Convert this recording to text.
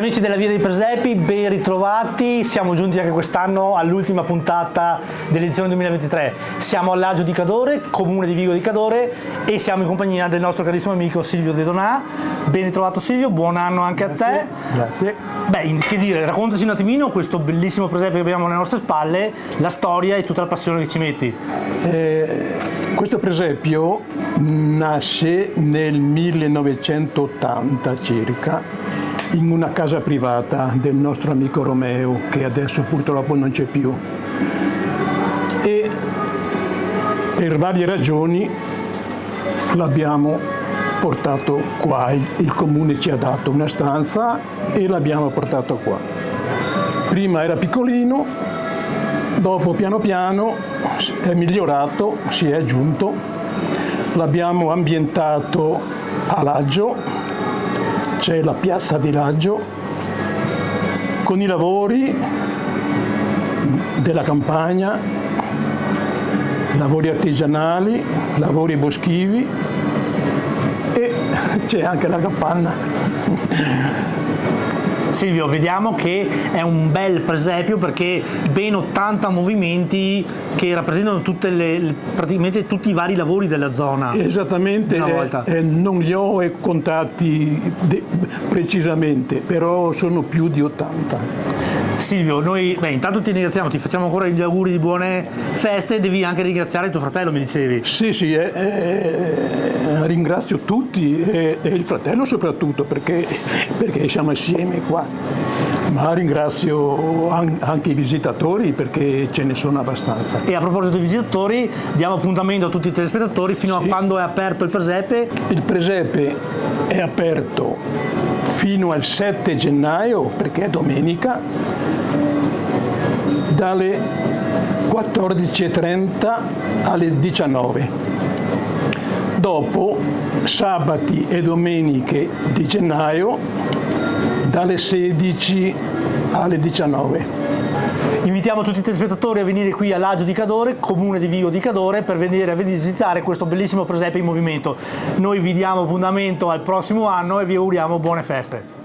Cari amici della Via dei Presepi, ben ritrovati, siamo giunti anche quest'anno all'ultima puntata dell'edizione 2023. Siamo all'Agio di Cadore, comune di Vigo di Cadore, e siamo in compagnia del nostro carissimo amico Silvio De Donà. Ben ritrovato Silvio, buon anno anche a te. Grazie. Beh, che dire, raccontaci un attimino questo bellissimo presepe che abbiamo alle nostre spalle, la storia e tutta la passione che ci metti. Questo presepio nasce nel 1980 circa in una casa privata del nostro amico Romeo, che adesso purtroppo non c'è più, e per varie ragioni l'abbiamo portato qua. Il comune ci ha dato una stanza e l'abbiamo portato qua. Prima era piccolino, dopo piano piano è migliorato, si è aggiunto, l'abbiamo ambientato a Laggio. C'è la piazza di Laggio con i lavori della campagna, lavori artigianali, lavori boschivi, e c'è anche la capanna. Silvio, vediamo che è un bel presepio perché ben 80 movimenti che rappresentano praticamente tutti i vari lavori della zona. Esattamente, non li ho contati precisamente, però sono più di 80. Silvio, noi intanto ti ringraziamo, ti facciamo ancora gli auguri di buone feste, devi anche ringraziare tuo fratello, mi dicevi. Sì, ringrazio tutti e il fratello soprattutto perché siamo assieme qua, ma ringrazio anche i visitatori perché ce ne sono abbastanza. E a proposito dei visitatori, diamo appuntamento a tutti i telespettatori fino a quando è aperto il presepe. Il presepe è aperto fino al 7 gennaio perché è domenica, dalle 14:30 alle 19. Dopo sabati e domeniche di gennaio dalle 16 alle 19. Invitiamo tutti i telespettatori a venire qui all'Agio di Cadore, comune di Vigo di Cadore, per venire a visitare questo bellissimo presepe in movimento. Noi vi diamo appuntamento al prossimo anno e vi auguriamo buone feste.